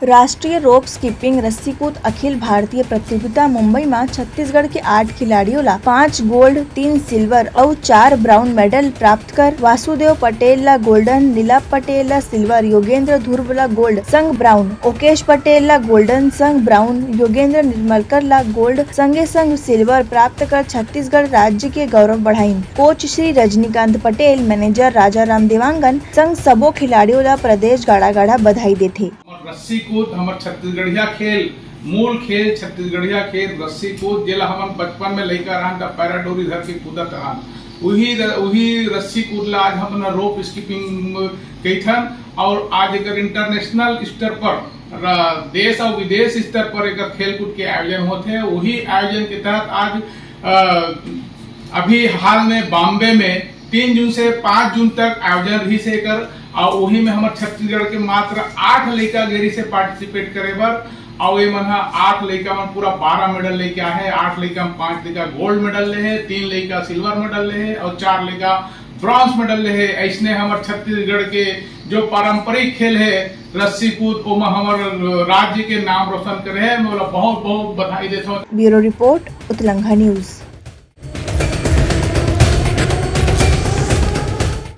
राष्ट्रीय रोप स्कीपिंग रस्सी कूद अखिल भारतीय प्रतियोगिता मुंबई में छत्तीसगढ़ के 8 खिलाड़ियों ला 5 गोल्ड, 3 सिल्वर और 4 ब्राउन मेडल प्राप्त कर वासुदेव पटेल ला गोल्डन, नीलाभ पटेल ला सिल्वर, योगेंद्र ध्रुव ला गोल्ड संग ब्राउन, ओकेश पटेल ला गोल्डन संग ब्राउन, योगेंद्र निर्मलकर ला गोल्ड संगे संग सिल्वर प्राप्त कर छत्तीसगढ़ राज्य के गौरव बढ़ाइन। कोच श्री रजनीकांत पटेल, मैनेजर राजा राम देवांगन संग सबो खिलाड़ियों ला प्रदेश गाड़ा गाड़ा बधाई देथे। रस्सी कूद हमार छत्तीसगढ़िया खेल, मूल खेल छत्तीसगढ़िया खेल रस्सी कूद, जेला हम बचपन में लइका रहन त पैराडोरी धर के कूदत रहन, वही रस्सी कूद ला आज हम रोप स्कीपिंग कइथन। और आज एकर इंटरनेशनल स्तर पर, देश और विदेश स्तर पर एकर खेल कूद के आयोजन होते हैं। वही आयोजन के तहत आज अभी हाल में बॉम्बे में 3 जून से 5 जून तक आयोजन रही से कर, और वही में हमारे छत्तीसगढ़ के मात्र 8 लड़का गेरी से पार्टिसिपेट करे बर, और ये मन 8 लड़का मन पूरा 12 मेडल लेके आए हैं। 8 लड़का में 5 लड़का गोल्ड मेडल ले है, 3 लड़का सिल्वर मेडल ले है और 4 लड़का ब्रॉन्ज मेडल ले है। ऐसने हमारे छत्तीसगढ़ के जो पारंपरिक खेल है रस्सी कूद, ओमा हमारे राज्य के नाम रोशन करे है। मैं बहुत बहुत बधाई देता हूँ। ब्यूरो रिपोर्ट, उत्तलंघा न्यूज।